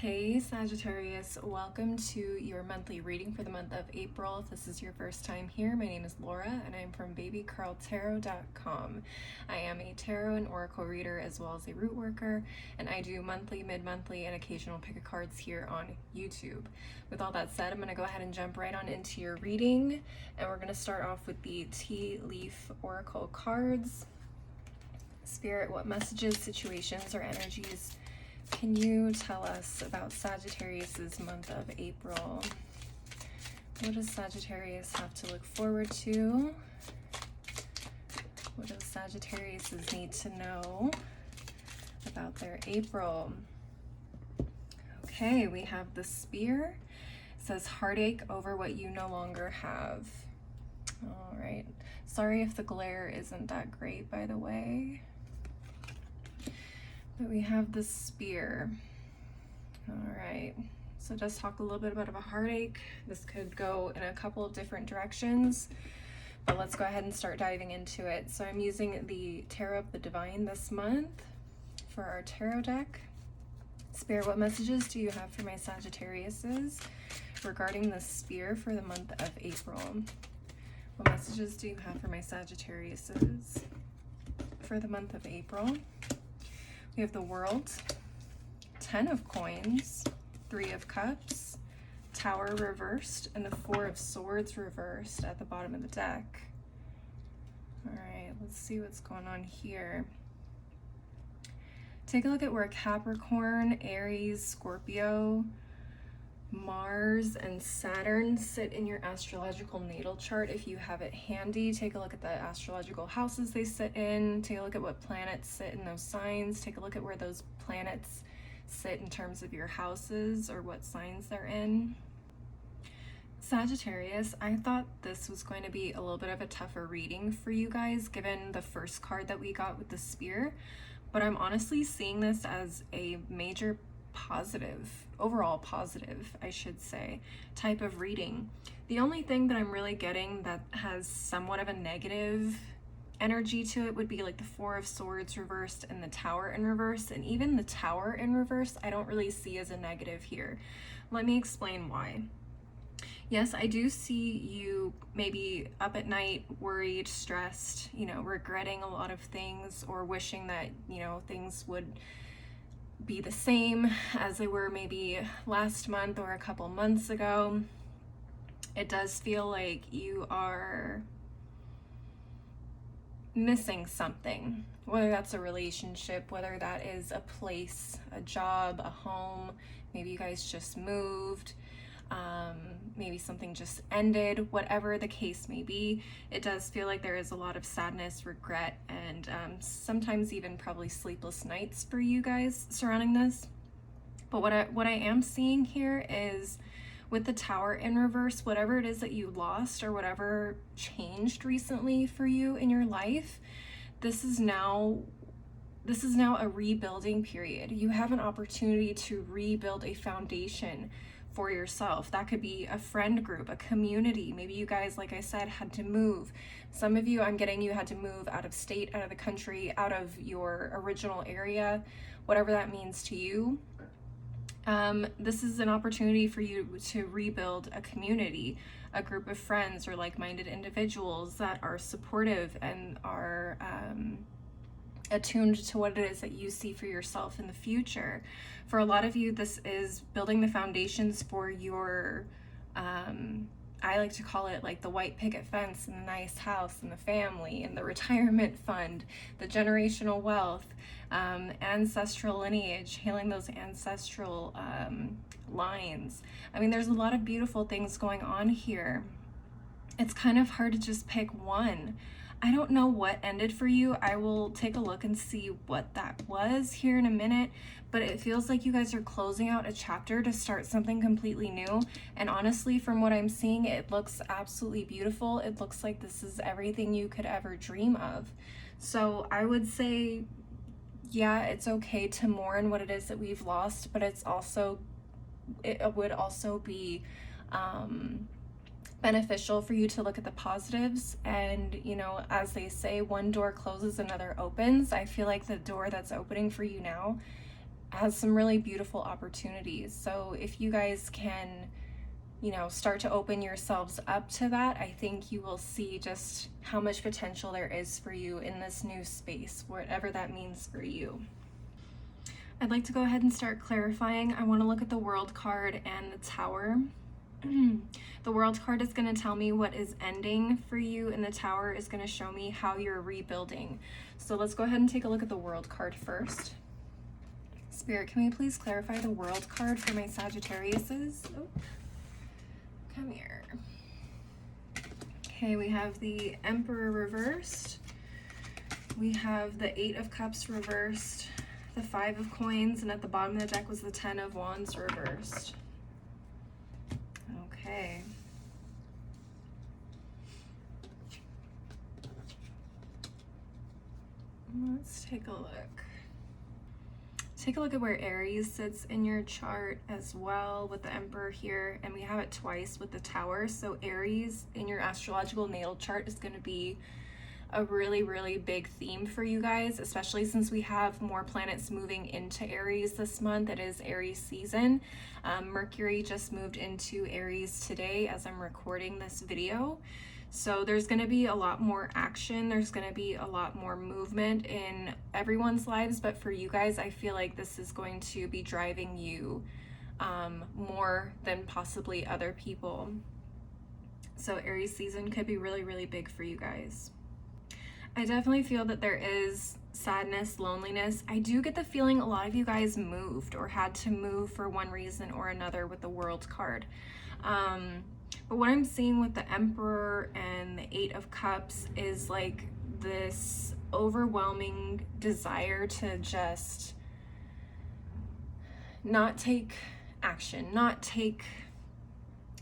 Hey Sagittarius, welcome to your monthly reading for the month of April. If this is your first time here, my name is Laura and I'm from babycarltarot.com. I am a tarot and oracle reader as well as a root worker, and I do monthly, mid-monthly, and occasional pick a cards here on YouTube. With all that said, I'm going to go ahead and jump right on into your reading, and we're going to start off with the tea leaf oracle cards. Spirit, what messages, situations, or energies can you tell us about Sagittarius's month of April? What does Sagittarius have to look forward to? What does Sagittarius need to know about their April? Okay, we have the Spear. It says heartache over what you no longer have. All right. Sorry if the glare isn't that great, by the way. But we have the Spear. All right, so just talk a little bit about a heartache. This could go in a couple of different directions, but let's go ahead and start diving into it. So I'm using the Tarot of the Divine this month for our tarot deck. Spirit, what messages do you have for my Sagittariuses regarding the Spear for the month of April? What messages do you have for my Sagittariuses for the month of April? We have the World, 10 of Coins, 3 of Cups, Tower reversed, and the 4 of Swords reversed at the bottom of the deck. All right, let's see what's going on here. Take a look at where Capricorn, Aries, Scorpio, Mars, and Saturn sit in your astrological natal chart. If you have it handy, take a look at the astrological houses they sit in. Take a look at what planets sit in those signs. Take a look at where those planets sit in terms of your houses or what signs they're in. Sagittarius, I thought this was going to be a little bit of a tougher reading for you guys given the first card that we got with the Spear, but I'm honestly seeing this as a major positive, overall positive, I should say, type of reading. The only thing that I'm really getting that has somewhat of a negative energy to it would be like the 4 of Swords reversed and the Tower in reverse, and even the Tower in reverse I don't really see as a negative here. Let me explain why. Yes, I do see you maybe up at night, worried, stressed, regretting a lot of things or wishing that, things would be the same as they were maybe last month or a couple months ago. It does feel like you are missing something, whether that's a relationship, whether that is a place, a job, a home, maybe you guys just moved, maybe something just ended, whatever the case may be. It does feel like there is a lot of sadness, regret, and sometimes even probably sleepless nights for you guys surrounding this. But what I am seeing here is with the Tower in reverse, whatever it is that you lost or whatever changed recently for you in your life, this is now a rebuilding period. You have an opportunity to rebuild a foundation for yourself. That could be a friend group, a community. Maybe you guys, like I said, had to move. Some of you, I'm getting you had to move out of state, out of the country, out of your original area, whatever that means to you. This is an opportunity for you to rebuild a community, a group of friends or like-minded individuals that are supportive and are attuned to what it is that you see for yourself in the future. For a lot of you, this is building the foundations for your, I like to call it like the white picket fence and the nice house and the family and the retirement fund, the generational wealth, ancestral lineage, healing those ancestral lines. I mean, there's a lot of beautiful things going on here. It's kind of hard to just pick one. I don't know what ended for you. I will take a look and see what that was here in a minute, but it feels like you guys are closing out a chapter to start something completely new. And honestly, from what I'm seeing, it looks absolutely beautiful. It looks like this is everything you could ever dream of. So I would say, yeah, it's okay to mourn what it is that we've lost, but it would also be beneficial for you to look at the positives. And as they say, one door closes, another opens. I feel like the door that's opening for you now has some really beautiful opportunities. So if you guys can, you know, start to open yourselves up to that, I think you will see just how much potential there is for you in this new space, whatever that means for you. I'd like to go ahead and start clarifying. I want to look at the World card and the Tower. The World card is going to tell me what is ending for you, and the Tower is going to show me how you're rebuilding. So let's go ahead and take a look at the World card first. Spirit, can we please clarify the World card for my Sagittariuses? Oh, come here. Okay, we have the Emperor reversed. We have the 8 of Cups reversed, the 5 of Coins, and at the bottom of the deck was the 10 of Wands reversed. Okay. Let's take a look. Take a look at where Aries sits in your chart as well with the Emperor here, and we have it twice with the Tower. So Aries in your astrological natal chart is going to be a really, really big theme for you guys, especially since we have more planets moving into Aries this month. It is Aries season. Mercury just moved into Aries today as I'm recording this video. So there's going to be a lot more action. There's going to be a lot more movement in everyone's lives. But for you guys, I feel like this is going to be driving you more than possibly other people. So Aries season could be really, really big for you guys. I definitely feel that there is sadness, loneliness. I do get the feeling a lot of you guys moved or had to move for one reason or another with the World card. But what I'm seeing with the Emperor and the 8 of Cups is like this overwhelming desire to just not take action, not take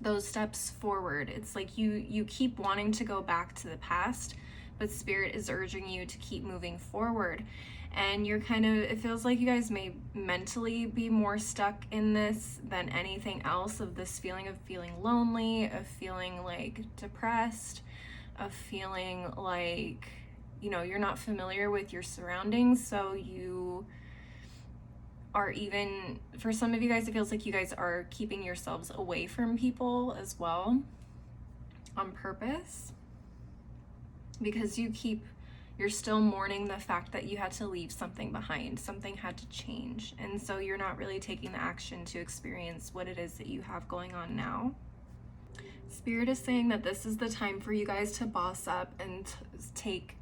those steps forward. It's like you keep wanting to go back to the past, but Spirit is urging you to keep moving forward. And you're kind of, it feels like you guys may mentally be more stuck in this than anything else, of this feeling of feeling lonely, of feeling like depressed, of feeling like, you know, you're not familiar with your surroundings. So you are even, for some of you guys, it feels like you guys are keeping yourselves away from people as well on purpose, because you're still mourning the fact that you had to leave something behind, something had to change, and so you're not really taking the action to experience what it is that you have going on now. Spirit is saying that this is the time for you guys to boss up and take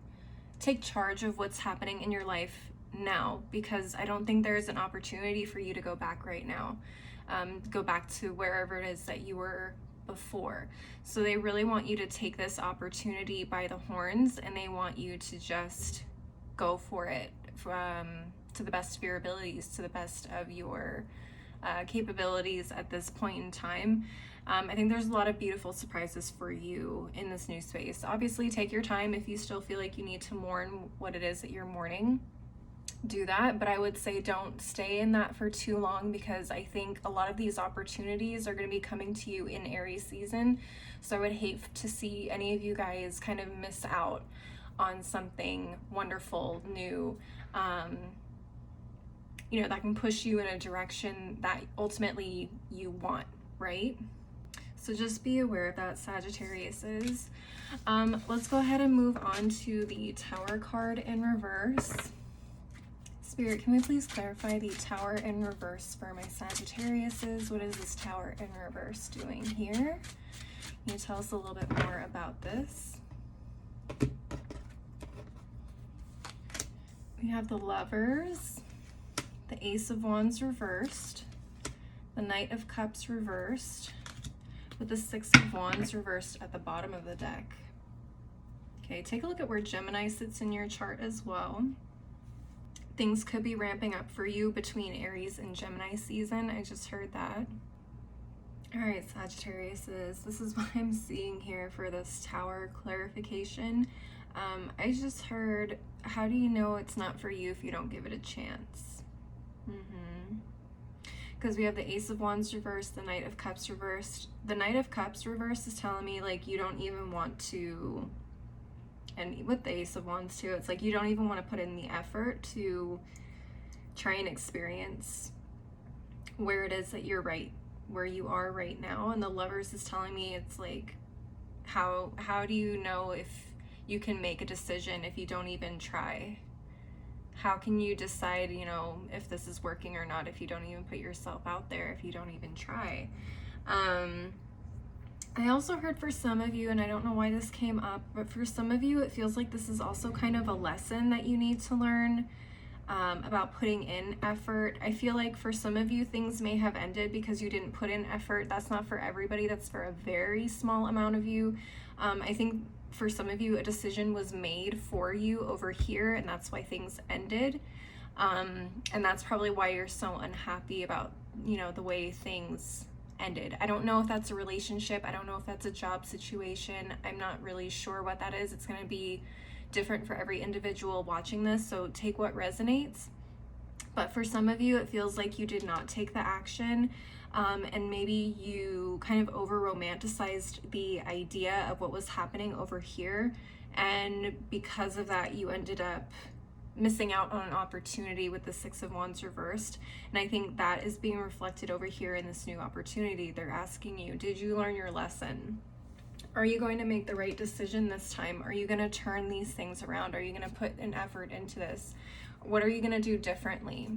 charge of what's happening in your life now, because I don't think there's an opportunity for you to go back right now, go back to wherever it is that you were before. So they really want you to take this opportunity by the horns, and they want you to just go for it to the best of your abilities, to the best of your capabilities at this point in time. I think there's a lot of beautiful surprises for you in this new space. Obviously, take your time. If you still feel like you need to mourn what it is that you're mourning, do that, but I would say don't stay in that for too long, because I think a lot of these opportunities are going to be coming to you in Aries season. So I would hate to see any of you guys kind of miss out on something wonderful, new, you know, that can push you in a direction that ultimately you want, right? So just be aware of that, Sagittariuses. Let's go ahead and move on to the Tower card in reverse. Spirit, can we please clarify the Tower in reverse for my Sagittariuses? What is this Tower in reverse doing here? Can you tell us a little bit more about this? We have the Lovers, the Ace of Wands reversed, the Knight of Cups reversed, with the 6 of Wands reversed at the bottom of the deck. Okay, take a look at where Gemini sits in your chart as well. Things could be ramping up for you between Aries and Gemini season. I just heard that. All right, Sagittariuses, this is what I'm seeing here for this Tower clarification. I just heard, how do you know it's not for you if you don't give it a chance? Because we have the Ace of Wands reversed, the Knight of Cups reversed. The Knight of Cups reversed is telling me like you don't even want to, and with the Ace of Wands too, it's like you don't even want to put in the effort to try and experience where it is that you're right, where you are right now. And the Lovers is telling me it's like, how do you know if you can make a decision if you don't even try? How can you decide, you know, if this is working or not if you don't even put yourself out there, if you don't even try? I also heard for some of you, and I don't know why this came up, but for some of you, it feels like this is also kind of a lesson that you need to learn about putting in effort. I feel like for some of you, things may have ended because you didn't put in effort. That's not for everybody. That's for a very small amount of you. I think for some of you, a decision was made for you over here, and that's why things ended. And that's probably why you're so unhappy about, you know, the way things ended. I don't know if that's a relationship. I don't know if that's a job situation. I'm not really sure what that is. It's going to be different for every individual watching this, so take what resonates. But for some of you, it feels like you did not take the action, and maybe you kind of over romanticized the idea of what was happening over here, and because of that you ended up missing out on an opportunity with the Six of Wands reversed. And I think that is being reflected over here in this new opportunity. They're asking you, did you learn your lesson? Are you going to make the right decision this time? Are you going to turn these things around? Are you going to put an effort into this? What are you going to do differently?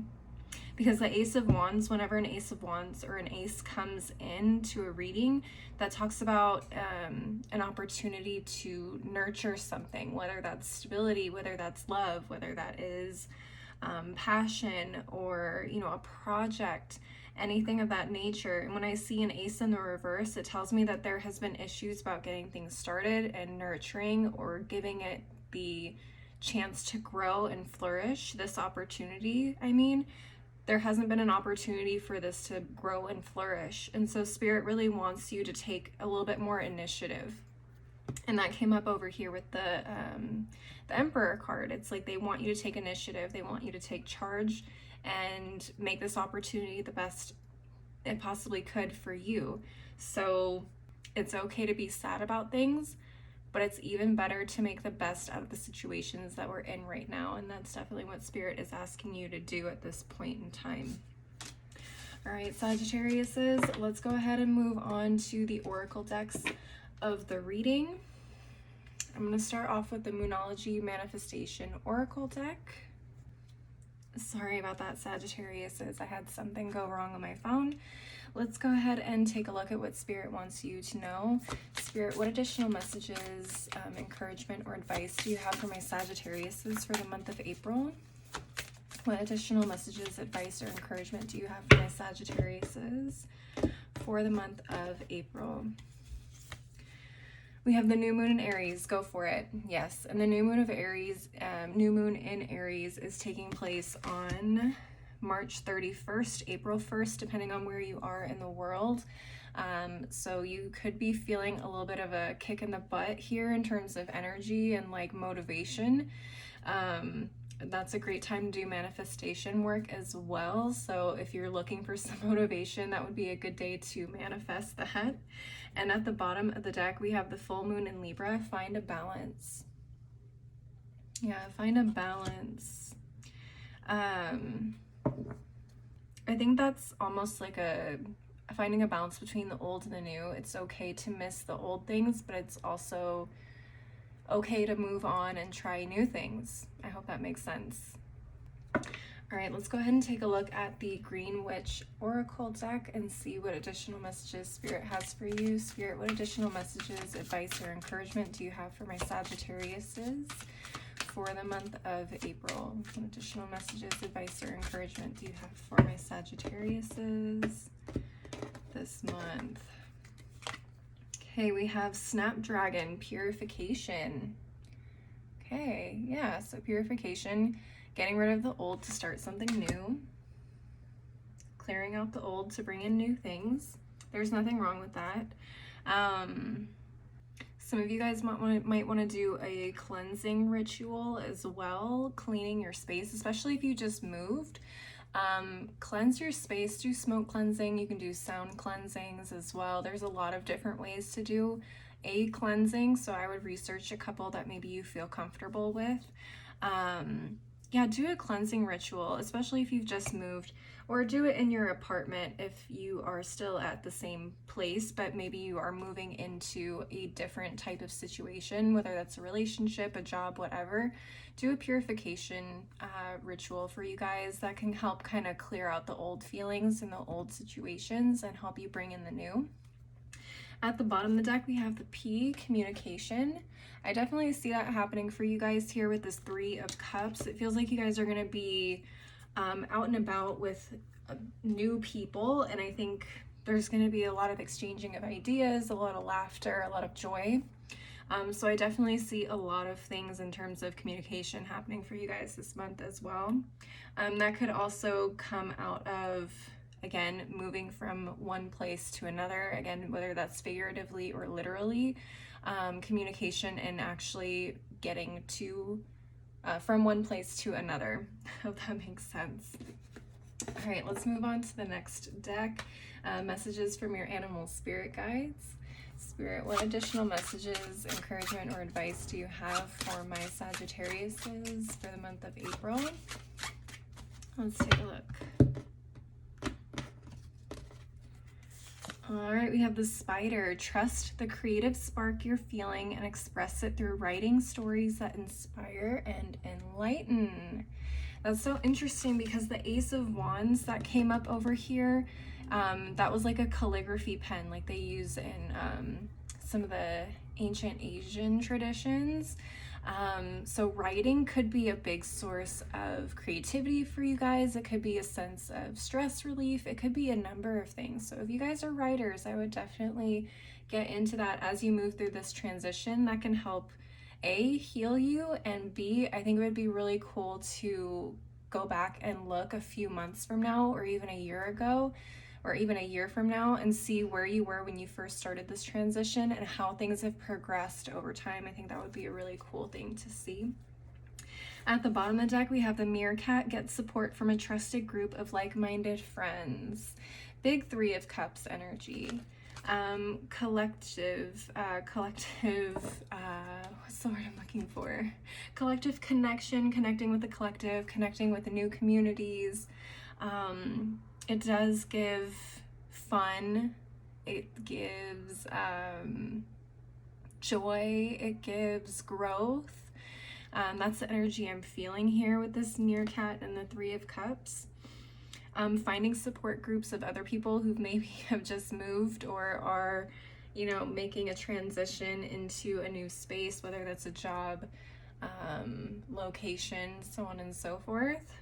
Because the Ace of Wands, whenever an Ace of Wands or an ace comes into a reading, that talks about an opportunity to nurture something, whether that's stability, whether that's love, whether that is passion, or, you know, a project, anything of that nature. And when I see an ace in the reverse, it tells me that there has been issues about getting things started and nurturing, or giving it the chance to grow and flourish. This opportunity, I mean, there hasn't been an opportunity for this to grow and flourish. And so Spirit really wants you to take a little bit more initiative. And that came up over here with the Emperor card. It's like they want you to take initiative. They want you to take charge and make this opportunity the best it possibly could for you. So it's okay to be sad about things, but it's even better to make the best out of the situations that we're in right now. And that's definitely what Spirit is asking you to do at this point in time. All right, Sagittariuses, let's go ahead and move on to the Oracle decks of the reading. I'm going to start off with the Moonology Manifestation Oracle deck. Sorry about that, Sagittariuses. I had something go wrong on my phone. Let's go ahead and take a look at what Spirit wants you to know. Spirit, what additional messages, encouragement, or advice do you have for my Sagittariuses for the month of April? What additional messages, advice, or encouragement do you have for my Sagittariuses for the month of April? We have the new moon in Aries. Go for it. Yes, and the new moon of Aries, new moon in Aries is taking place on March 31st, April 1st, depending on where you are in the world. So you could be feeling a little bit of a kick in the butt here in terms of energy and like motivation. That's a great time to do manifestation work as well. So if you're looking for some motivation, that would be a good day to manifest that. And at the bottom of the deck, we have the full moon in Libra. Find a balance. Yeah, find a balance. I think that's almost like finding a balance between the old and the new. It's okay to miss the old things, but it's also okay to move on and try new things. I hope that makes sense. All right, let's go ahead and take a look at the Green Witch Oracle deck and see what additional messages Spirit has for you. Spirit, what additional messages, advice, or encouragement do you have for my Sagittariuses for the month of April? What additional messages, advice, or encouragement do you have for my Sagittariuses this month? Okay, we have Snapdragon Purification. Okay, yeah, so purification, getting rid of the old to start something new, clearing out the old to bring in new things. There's nothing wrong with that. Some of you guys might want to do a cleansing ritual as well, cleaning your space, especially if you just moved. Cleanse your space, do smoke cleansing. You can do sound cleansings as well. There's a lot of different ways to do a cleansing, so I would research a couple that maybe you feel comfortable with. yeah, do a cleansing ritual, especially if you've just moved, or do it in your apartment if you are still at the same place, but maybe you are moving into a different type of situation, whether that's a relationship, a job, whatever. Do a purification ritual for you guys that can help kind of clear out the old feelings and the old situations and help you bring in the new. At the bottom of the deck, we have the P, communication. I definitely see that happening for you guys here with this 3 of Cups. It feels like you guys are going to be out and about with new people, and I think there's going to be a lot of exchanging of ideas, a lot of laughter, a lot of joy. So I definitely see a lot of things in terms of communication happening for you guys this month as well. That could also come out of, again, moving from one place to another, again, whether that's figuratively or literally, communication and actually getting to from one place to another. I hope that makes sense. All right, let's move on to the next deck. Messages from your animal spirit guides. Spirit, what additional messages, encouragement, or advice do you have for my Sagittariuses for the month of April? Let's take a look. All right, we have the Spider. Trust the creative spark you're feeling and express it through writing stories that inspire and enlighten. That's so interesting because the Ace of Wands that came up over here, that was like a calligraphy pen like they use in some of the ancient Asian traditions. So writing could be a big source of creativity for you guys. It could be a sense of stress relief. It could be a number of things. So if you guys are writers, I would definitely get into that as you move through this transition. That can help A, heal you, and B, I think it would be really cool to go back and look a few months from now or even a year ago or even a year from now and see where you were when you first started this transition and how things have progressed over time. I think that would be a really cool thing to see. At the bottom of the deck, we have the Meerkat. Get support from a trusted group of like-minded friends. Big 3 of Cups energy. Collective, what's the word I'm looking for? Collective connection, connecting with the collective, connecting with the new communities. It does give fun, it gives joy, it gives growth. That's the energy I'm feeling here with this Meerkat and the 3 of Cups. Finding support groups of other people who maybe have just moved or are, you know, making a transition into a new space, whether that's a job, location, so on and so forth.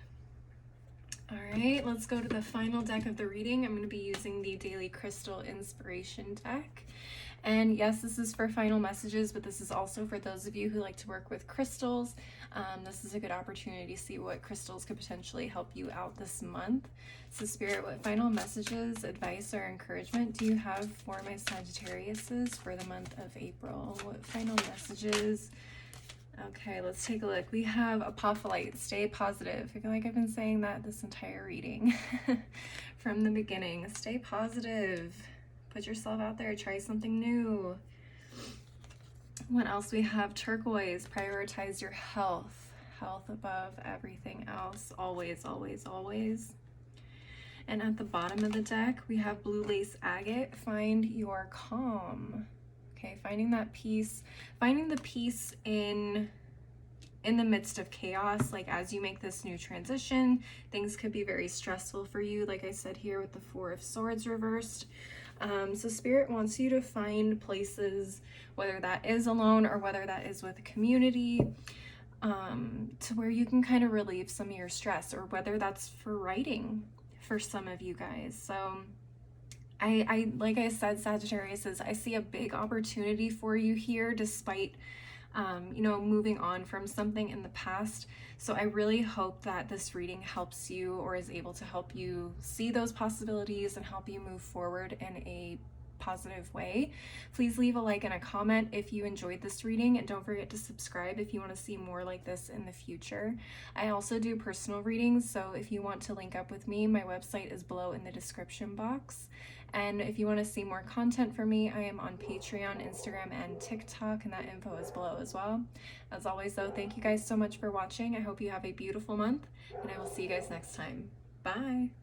All right, let's go to the final deck of the reading. I'm going to be using the Daily Crystal Inspiration deck. And yes, this is for final messages, but this is also for those of you who like to work with crystals. This is a good opportunity to see what crystals could potentially help you out this month. So Spirit, what final messages, advice, or encouragement do you have for my Sagittariuses for the month of April? What final messages? Okay, let's take a look. We have Apophyllite, stay positive. I feel like I've been saying that this entire reading from the beginning. Stay positive. Put yourself out there. Try something new. What else? We have Turquoise, prioritize your health. Health above everything else. Always, always, always. And at the bottom of the deck, we have Blue Lace Agate, find your calm. Okay, finding that peace, finding the peace in the midst of chaos. Like as you make this new transition, things could be very stressful for you, like I said here with the 4 of Swords reversed. So Spirit wants you to find places, whether that is alone or whether that is with a community, to where you can kind of relieve some of your stress, or whether that's for writing for some of you guys. So I like I said, Sagittarius, I see a big opportunity for you here, despite you know, moving on from something in the past. So I really hope that this reading helps you, or is able to help you see those possibilities and help you move forward in a positive way. Please leave a like and a comment if you enjoyed this reading, and don't forget to subscribe if you want to see more like this in the future. I also do personal readings, so if you want to link up with me, my website is below in the description box. And if you want to see more content from me, I am on Patreon, Instagram, and TikTok, and that info is below as well. As always, though, thank you guys so much for watching. I hope you have a beautiful month, and I will see you guys next time. Bye!